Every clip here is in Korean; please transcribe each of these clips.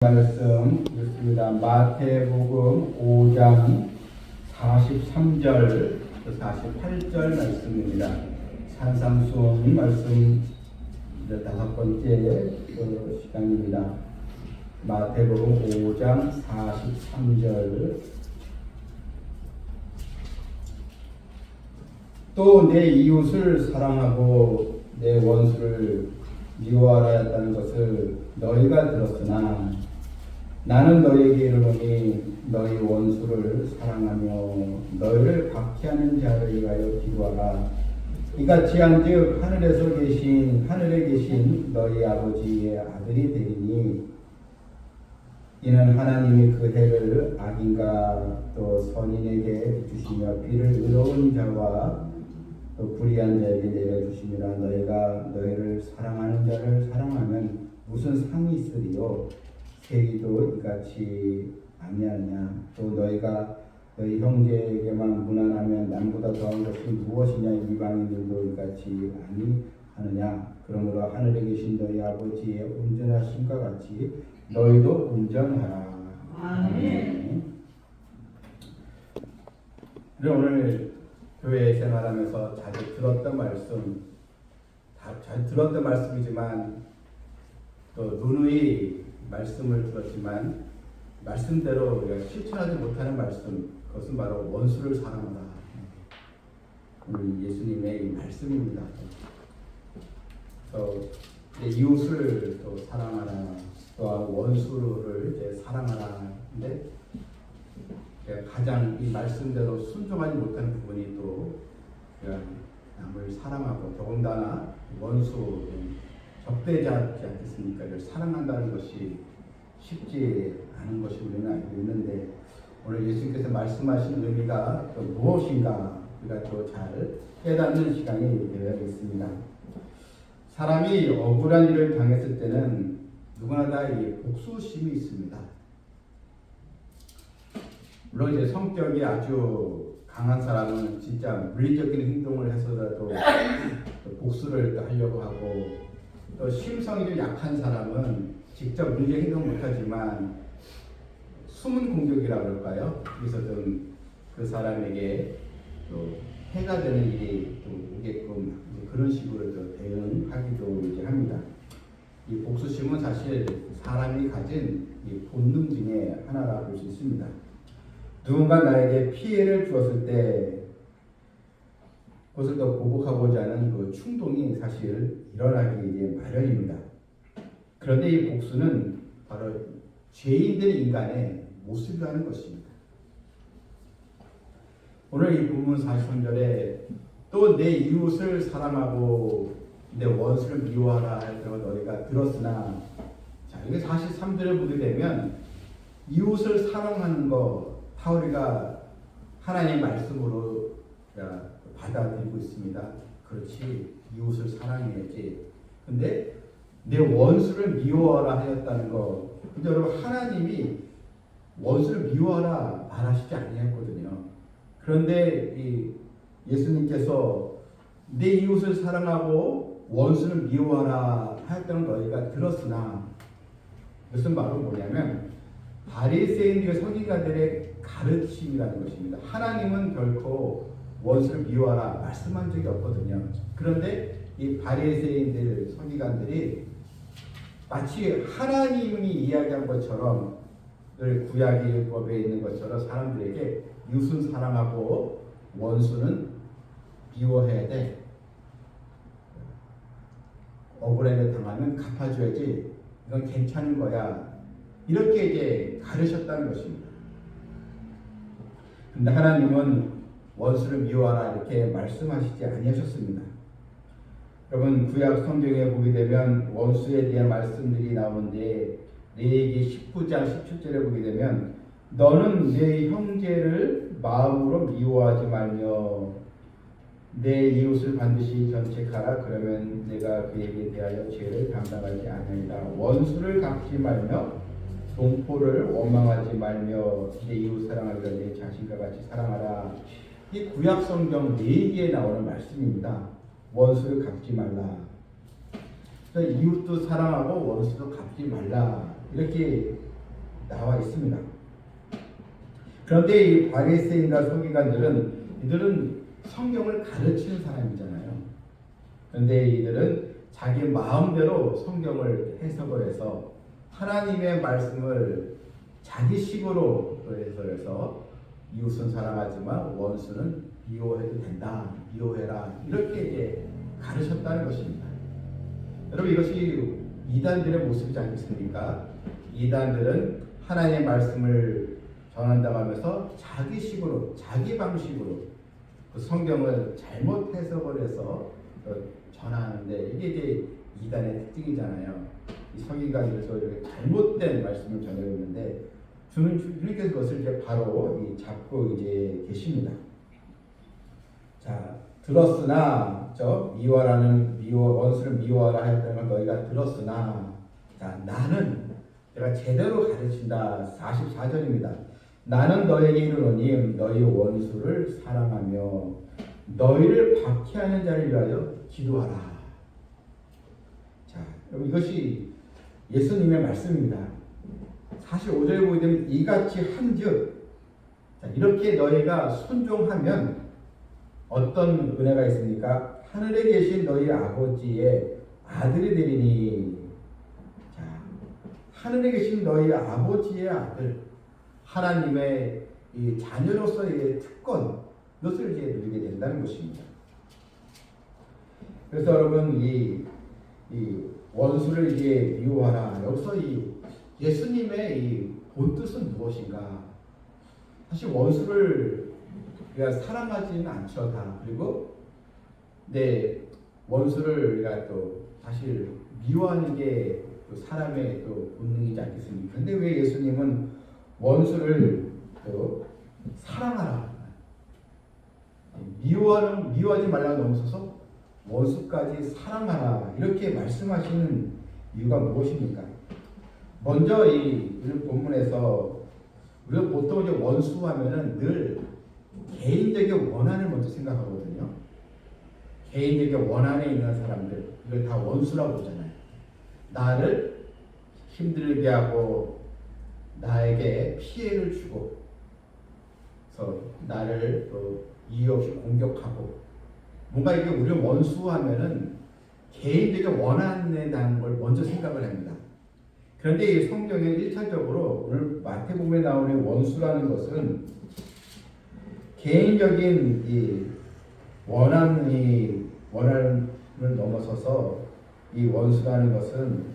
말씀 읽습니다. 마태복음 5장 43절 48절 말씀입니다. 산상수훈 말씀 이제 5번째 시간입니다. 마태복음 5장 43절 또 내 이웃을 사랑하고 내 원수를 미워하라 했다는 것을 너희가 들었으나 나는 너희에게 이르노니 너희 원수를 사랑하며 너희를 박해하는 자를 위하여 기도하라. 이같이 한즉 하늘에 계신 너희 아버지의 아들이 되리니 이는 하나님이 그 해를 악인과 또 선인에게 주시며 비를 의로운 자와 또 불의한 자에게 내려주심이라. 너희가 너희를 사랑하는 자를 사랑하면 무슨 상이 있으리요? 세기도 이같이 아니하느냐? 또 너희가 너희 형제에게만 무난하면 남보다 더한 것이 무엇이냐? 이방인들도 이같이 아니하느냐? 그러므로 하늘에 계신 너희 아버지의 온전하심과 같이 너희도 온전하라. 아멘. 오늘 교회 생활하면서 자주 들었던 말씀, 잘 들었던 말씀이지만 또 누누이 말씀을 들었지만 말씀대로 우리가 실천하지 못하는 말씀, 그것은 바로 원수를 사랑하라. 오늘 예수님의 이 말씀입니다. 또 이웃을 또 사랑하라, 또한 원수를 이제 사랑하라. 근데 가장 이 말씀대로 순종하지 못하는 부분이 또 남을 사랑하고 더군다나 원수 적대자지 않겠습니까? 이걸 사랑한다는 것이 쉽지 않은 것이 우리는 알고 있는데 오늘 예수님께서 말씀하신 의미가 또 무엇인가 우리가 또 잘 깨닫는 시간이 되어야겠습니다. 사람이 억울한 일을 당했을 때는 누구나 다 이 복수심이 있습니다. 물론 이제 성격이 아주 강한 사람은 진짜 물리적인 행동을 해서라도 복수를 하려고 하고, 또 심성이 좀 약한 사람은 직접 물리적 행동 못하지만 숨은 공격이라고 그럴까요? 그래서 좀 그 사람에게 또 해가 되는 일이 좀 오게끔 그런 식으로 또 대응하기도 이제 합니다. 이 복수심은 사실 사람이 가진 이 본능 중에 하나라 볼 수 있습니다. 누군가 나에게 피해를 주었을 때 그것을 더 보복하고자 하는 그 충동이 사실 일어나기 이제 마련입니다. 그런데 이 복수는 바로 죄인된 인간의 모습이라는 것입니다. 오늘 이 본문 43절에 또 내 이웃을 사랑하고 내 원수를 미워하라 할 때가 너희가 들었으나, 자, 이게 43절을 보게 되면 이웃을 사랑하는 거 바울이가 하나님의 말씀으로 받아들이고 있습니다. 그렇지, 이웃을 사랑해야지. 근데 내 원수를 미워하라 하였다는 거, 근데 여러분 하나님이 원수를 미워하라 말하시지 아니했거든요. 그런데 이 예수님께서 내 이웃을 사랑하고 원수를 미워하라 하였다는 너희가 들었으나, 무슨 말은 뭐냐면 바리새인과 서기관들의 가르침이라는 것입니다. 하나님은 결코 원수를 미워하라 말씀한 적이 없거든요. 그런데 이 바리새인들, 서기관들이 마치 하나님이 이야기한 것처럼, 늘 구약 율법에 있는 것처럼 사람들에게 이웃은 사랑하고 원수는 미워해야 돼. 억울하게 당하면 갚아줘야지. 이건 괜찮은 거야. 이렇게 이제 가르쳤다는 것입니다. 근데 하나님은 원수를 미워하라 이렇게 말씀하시지 아니하셨습니다. 여러분 구약 성경에 보게 되면 원수에 대한 말씀들이 나오는데, 레위기 19장 17절에 보게 되면 너는 내 형제를 마음으로 미워하지 말며 내 이웃을 반드시 견책하라. 그러면 내가 그에게 대하여 죄를 감당하지 아니하리라. 원수를 갚지 말며 동포를 원망하지 말며 내 이웃 사랑하리라. 내 자신과 같이 사랑하라. 이 구약 성경 레위기에 나오는 말씀입니다. 원수를 갚지 말라. 이웃도 사랑하고 원수도 갚지 말라. 이렇게 나와 있습니다. 그런데 이 바리새인과 서기관들은 이들은 성경을 가르치는 사람이잖아요. 그런데 이들은 자기 마음대로 성경을 해석을 해서 하나님의 말씀을 자기식으로 해석해서 이웃은 사랑하지만 원수는 미워해도 된다, 미워해라, 이렇게 이제 가르쳤다는 것입니다. 여러분, 이것이 이단들의 모습이지 않겠습니까? 이단들은 하나님의 말씀을 전한다고 하면서 자기식으로, 자기 방식으로 그 성경을 잘못 해석을 해서 전하는데, 이게 이제 이단의 특징이잖아요. 이 서기관들도 이렇게 잘못된 말씀을 전하고 있는데 주님께서 그것을 이제 바로 잡고 이제 계십니다. 자, 들었으나 원수를 미워하라 하였다는 걸 너희가 들었으나, 자, 나는 내가 제대로 가르친다. 44절입니다. 나는 너에게 이르노니 너희 원수를 사랑하며 너희를 박해하는 자를 위하여 기도하라. 자, 여러분, 이것이 예수님의 말씀입니다. 45절에 보게 되면 이같이 한즉, 자, 이렇게 너희가 순종하면 어떤 은혜가 있습니까? 하늘에 계신 너희 아버지의 아들이 되리니. 자, 하늘에 계신 너희 아버지의 아들, 하나님의 이 자녀로서의 특권, 이것을 이제 누리게 된다는 것입니다. 그래서 여러분, 이 원수를 이제 미워하라. 여기서 이 예수님의 이 본뜻은 무엇인가? 사실 원수를 우리가 사랑하지는 않죠, 다. 그리고 원수를 우리가 또 사실 미워하는 게 또 사람의 또 본능이지 않겠습니까? 근데 왜 예수님은 원수를 또 사랑하라, 미워하지 말라고 넘어서서 원수까지 사랑하라, 이렇게 말씀하시는 이유가 무엇입니까? 먼저 이 본문에서 우리가 보통 이제 원수하면은 늘 개인적인 원한을 먼저 생각하거든요. 개인적인 원한에 있는 사람들, 이걸 다 원수라고 보잖아요. 나를 힘들게 하고 나에게 피해를 주고, 그래서 나를 또 이유 없이 공격하고, 뭔가 이게 우리를 원수하면은 개인적인 원한에 대한 걸 먼저 생각을 합니다. 그런데 이 성경에 1차적으로 오늘 마태복음에 나오는 원수라는 것은 개인적인 이 원한을 넘어서서 이 원수라는 것은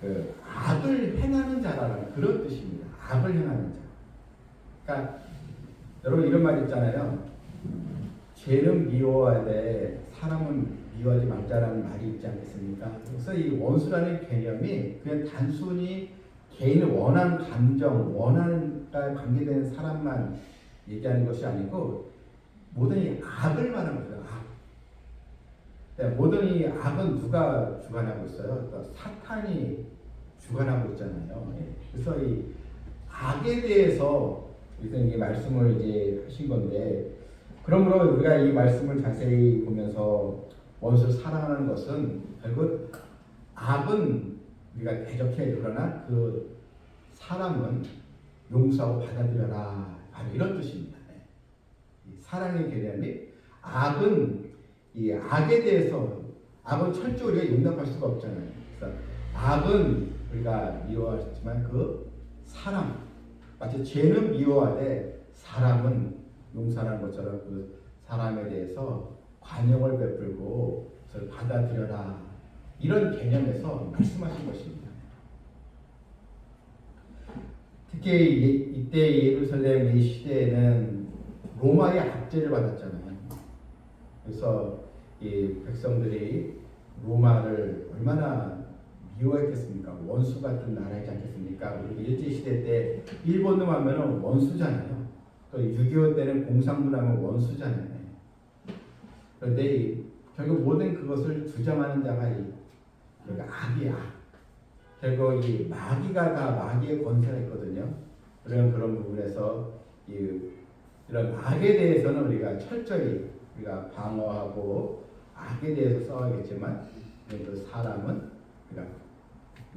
그 악을 행하는 자라는 그런 뜻입니다. 악을 행하는 자. 그러니까 여러분, 이런 말 있잖아요. 죄는 미워하되 사람은 미워하지 말자라는 말이 있지 않겠습니까? 그래서 이 원수라는 개념이 그냥 단순히 개인의 원한, 감정, 원한과 관계된 사람만 얘기하는 것이 아니고 모든 이 악을 말하는 거예요. 악. 네, 모든 이 악은 누가 주관하고 있어요? 그러니까 사탄이 주관하고 있잖아요. 그래서 이 악에 대해서 이 말씀을 이제 하신 건데, 그러므로 우리가 이 말씀을 자세히 보면서 원수를 사랑하는 것은 결국 악은 우리가 대적해, 그러나 그 사람은 용서하고 받아들여라, 바로 이런 뜻입니다. 사랑의 개념이 이 악에 대해서, 악은 철저히 우리가 용납할 수가 없잖아요. 그래서 악은 우리가 미워하지만 그 사람, 마치 죄는 미워하되 사람은 용서하는 것처럼 그 사람에 대해서 관용을 베풀고 그것을 받아들여라, 이런 개념에서 말씀하신 것입니다. 특히 이때 예루살렘 이 시대에는 로마의 압제를 받았잖아요. 그래서 이 백성들이 로마를 얼마나 미워했겠습니까? 원수 같은 나라이지 않겠습니까? 우리 일제시대 때 일본을 하면 원수잖아요. 또 6.25 때는 공산군하면 원수잖아요. 그런데 결국 모든 그것을 주장하는 자가 악이야. 결국 이 마귀가 다 마귀의 권세가 있거든요. 그런 부분에서 이런 악에 대해서는 우리가 철저히 우리가 방어하고 악에 대해서 싸워야겠지만, 그 사람은 우리가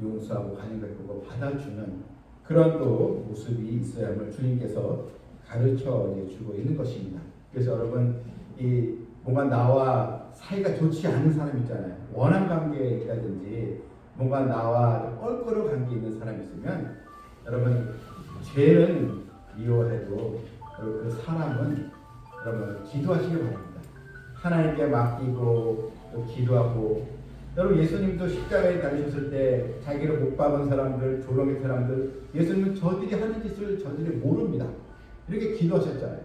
용서하고 관용 베풀고 받아주는 그런 또 모습이 있어야만 주님께서 가르쳐 주고 있는 것입니다. 그래서 여러분 이 뭔가 나와 사이가 좋지 않은 사람 있잖아요. 원한 관계에 있다든지 뭔가 나와 껄끄러 관계 있는 사람이 있으면 여러분 죄는 미워해도 그 사람은 여러분 기도하시기 바랍니다. 하나님께 맡기고 또 기도하고 여러분 예수님도 십자가에 달리셨을 때 자기를 못 박은 사람들 조롱의 사람들 예수님은 저들이 하는 짓을 저들이 모릅니다. 이렇게 기도하셨잖아요.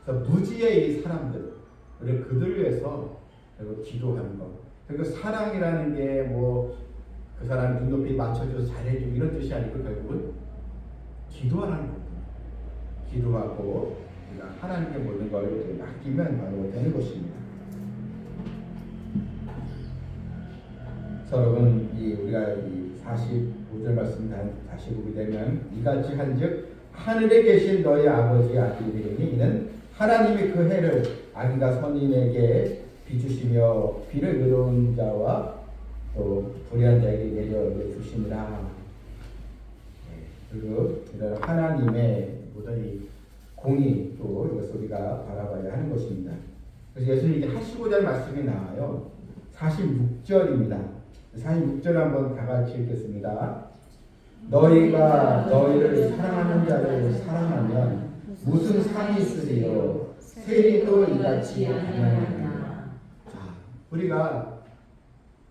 그래서 무지의 이 사람들 우리 그들 위해서 그리고 기도하는 것 그리고 사랑이라는 게 뭐 그 사람 눈높이 맞춰줘서 잘해주고 이런 뜻이 아니고 결국은 기도하라는 겁니다. 기도하고 우리가 하나님께 모든 걸 맡기면 바로 되는 것입니다. 여러분 우리가 이 45절 말씀 다시 보게 되면 이같이 한즉 하늘에 계신 너희 아버지 아들이니 이는 하나님이 그 해를 악인과 선인에게 비추시며 비를 의로운 자와 또 불의한 자에게 내려 주시니라. 그리고 이런 하나님의 모든 이 공의 또 이것을 우리가 바라봐야 하는 것입니다. 그래서 예수님이 이제 하시고자 할 말씀이 나와요. 46절입니다. 46절 한번 다 같이 읽겠습니다. 너희가 너희를 사랑하는 자를 사랑하면 무슨 상이 있으리요 세리도 이같이 하느니라. 자, 우리가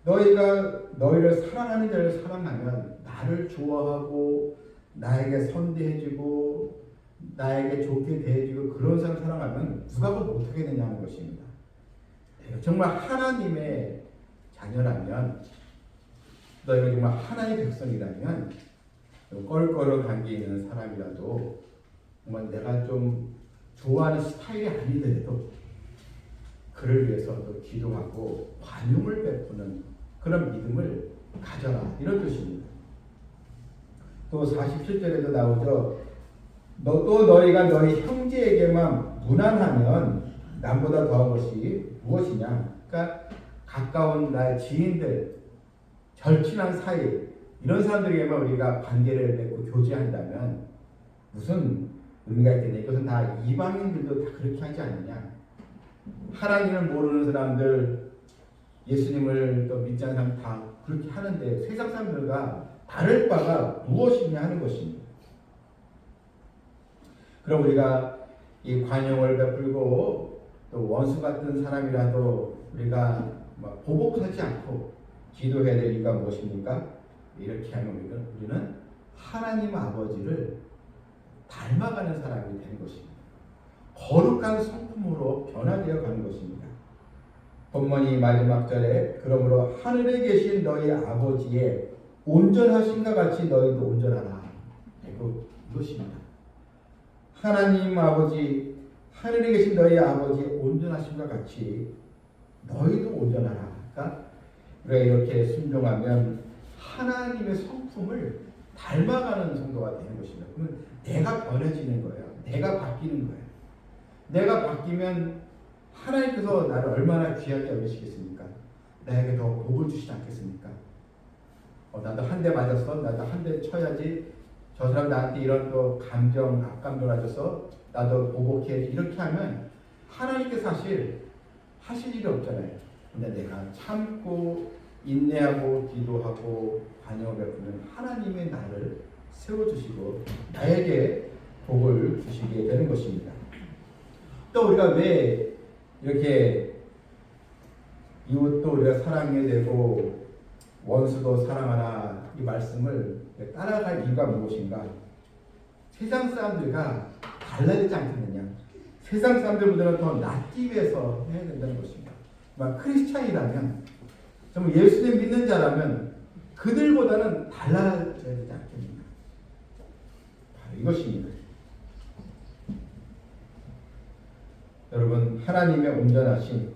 너희가 너희를 사랑하는 자를 사랑하면 나를 좋아하고 나에게 선대해주고 나에게 좋게 대해주고 그런 사람 사랑하면 누가 못하게 되냐는 것입니다. 정말 하나님의 자녀라면 너희가 정말 하나님의 백성이라면 껄껄한 관계 있는 사람이라도 정말 내가 좀 좋아하는 스타일이 아니더라도 그를 위해서 또 기도하고 관용을 베푸는 그런 믿음을 가져라 이런 뜻입니다. 또 47절에도 나오죠. 또 너희가 너희 형제에게만 무난하면 남보다 더한 것이 무엇이냐. 그러니까 가까운 나의 지인들 절친한 사이 이런 사람들에게만 우리가 관계를 맺고 교제한다면 무슨 의미가 있겠냐. 이것은 다 이방인들도 다 그렇게 하지 않느냐. 하나님을 모르는 사람들 예수님을 또 믿지 않는 사람 다 그렇게 하는데 세상 사람들과 다를 바가 무엇이냐 하는 것입니다. 그럼 우리가 이 관용을 베풀고 또 원수 같은 사람이라도 우리가 보복하지 않고 기도해야 될 이유가 무엇입니까? 이렇게 하면 우리는 하나님 아버지를 닮아가는 사람이 되는 것입니다. 거룩한 성품으로 변화되어 가는 것입니다. 본문이 마지막 절에 그러므로 하늘에 계신 너희 아버지의 온전하신가 같이 너희도 온전하라. 이것입니다. 하나님 아버지 하늘에 계신 너희 아버지의 온전하신가 같이 너희도 온전하라. 그러니까 우리가 이렇게 순종하면 하나님의 성품을 닮아가는 성도가 되는 것입니다. 그러면 내가 변해지는 거예요. 내가 바뀌는 거예요. 내가 바뀌면 하나님께서 나를 얼마나 귀하게 여기시겠습니까? 나에게 더 복을 주시지 않겠습니까? 나도 한 대 맞았어. 나도 한 대 쳐야지. 저 사람 나한테 이런 또 감정, 악감정 가져서 나도 보복해야지. 이렇게 하면 하나님께 사실 하실 일이 없잖아요. 근데 내가 참고 인내하고 기도하고 관용을 베푸면 하나님의 나를 세워주시고 나에게 복을 주시게 되는 것입니다. 또 우리가 왜 이렇게 이웃도 우리가 사랑해야 되고 원수도 사랑하라 이 말씀을 따라갈 이유가 무엇인가? 세상 사람들과 달라야 되지 않겠느냐? 세상 사람들보다는 더 낫기 위해서 해야 된다는 것입니다. 크리스찬이라면 정말 예수님 믿는 자라면 그들보다는 달라야 되지 않겠느냐? 바로 이것입니다. 여러분 하나님의 온전하신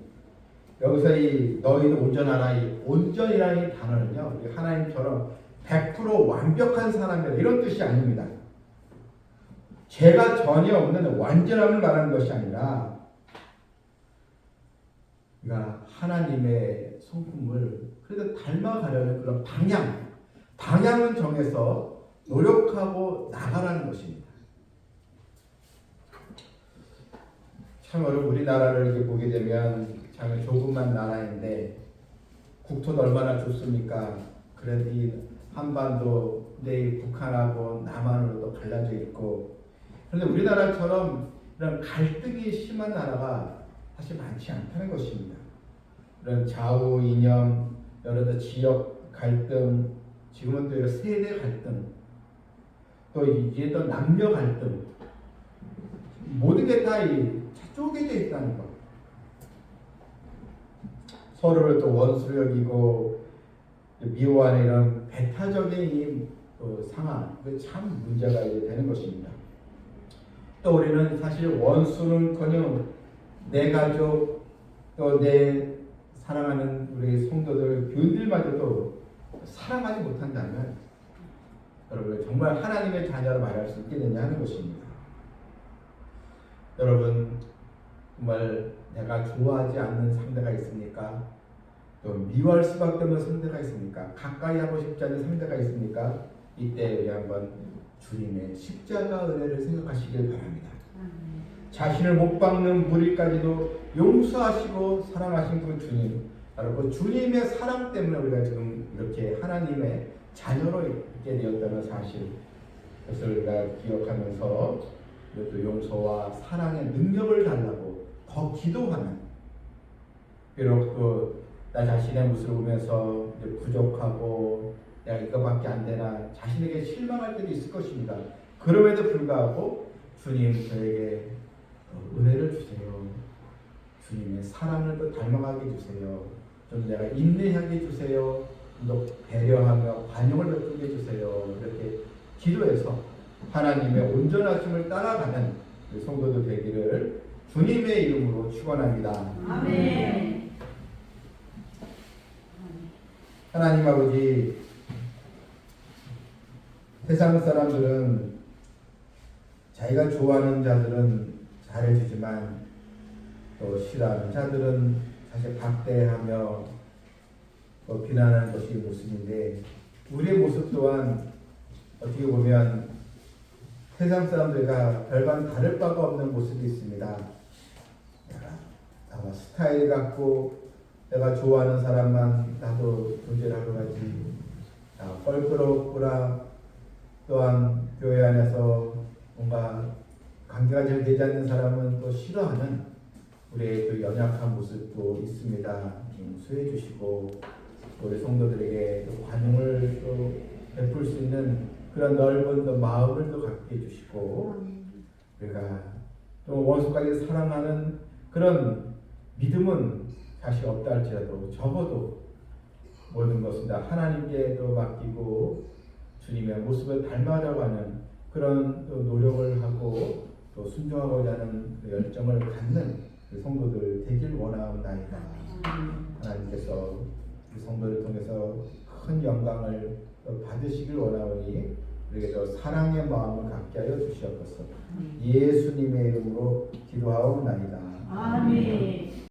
여기서 이 너희도 온전하라 이 온전이라는 단어는요 우리 하나님처럼 100% 완벽한 사람이다 이런 뜻이 아닙니다. 죄가 전혀 없는 완전함을 말하는 것이 아니라 우리가 하나님의 성품을 그래도 닮아가려는 그런 방향은 정해서 노력하고 나가라는 것입니다. 참으로 우리나라를 이렇게 보게 되면 참 조그만 나라인데 국토는 얼마나 좋습니까? 그래도 이 한반도 내일 북한하고 남한으로도 갈라져 있고, 그런데 우리나라처럼 이런 갈등이 심한 나라가 사실 많지 않다는 것입니다. 이런 좌우 이념, 여러 지역 갈등, 지금은 또 이런 세대 갈등, 또 이제 또 남녀 갈등, 모든 게 다 쪼개져 있다는 것. 서로를 또 원수로 여기고 미워하는 이런 배타적인 이 상황, 참 문제가 이제 되는 것입니다. 또 우리는 사실 원수는커녕 내 가족, 또 내 사랑하는 우리 성도들, 교인들마저도 사랑하지 못한다면 여러분 정말 하나님의 자녀로 말할 수 있겠느냐 하는 것입니다. 여러분 정말 내가 좋아하지 않는 상대가 있습니까? 또 미워할 수밖에 없는 상대가 있습니까? 가까이 하고 싶지 않은 상대가 있습니까? 이때 우리 한번 주님의 십자가 은혜를 생각하시길 바랍니다. 자신을 못 박는 무리까지도 용서하시고 사랑하신 그 주님, 바로 그 주님의 사랑 때문에 우리가 지금 이렇게 하나님의 자녀로 있게 되었다는 사실, 그것을 우리가 기억하면서 또 용서와 사랑의 능력을 달라고 더 기도하는, 비록 또 나 자신의 모습을 보면서 부족하고 내가 이거밖에 안 되나 자신에게 실망할 때도 있을 것입니다. 그럼에도 불구하고 주님 저에게 은혜를 주세요. 주님의 사랑을 또 닮아가게 해주세요. 좀 내가 인내하게 해주세요. 또 배려하며 관용을 베풀게 해주세요. 이렇게 기도해서 하나님의 온전하심을 따라가는 성도들 되기를 주님의 이름으로 축원합니다. 아멘. 하나님 아버지, 세상 사람들은 자기가 좋아하는 자들은 잘해주지만 또 싫어하는 자들은 사실 박대하며 또 비난하는 것이 모습인데, 우리의 모습 또한 어떻게 보면 세상 사람들과 별반 다를 바가 없는 모습이 있습니다. 내가 스타일 같고 내가 좋아하는 사람만 나도 존재하러 가지, 껄끄럽구나. 또한 교회 안에서 뭔가 관계가 잘 되지 않는 사람은 또 싫어하는 우리의 또 연약한 모습도 있습니다. 용서해 주시고 우리 성도들에게 또 관용을 또 베풀 수 있는 그런 넓은 또 마음을 또 갖게 해주시고, 우리가 또 원수까지 사랑하는 그런 믿음은 사실 없다 할지라도 적어도 모든 것은 다 하나님께 또 맡기고 주님의 모습을 닮아가려고 하는 그런 또 노력을 하고 또 순종하고자 하는 그 열정을 갖는 그 성도들 되길 원하옵나이다. 하나님께서 그 성도를 통해서 큰 영광을 받으시길 원하오니 우리에게 더 사랑의 마음을 갖게 하여 주시옵소서. 예수님의 이름으로 기도하옵나이다. 아멘.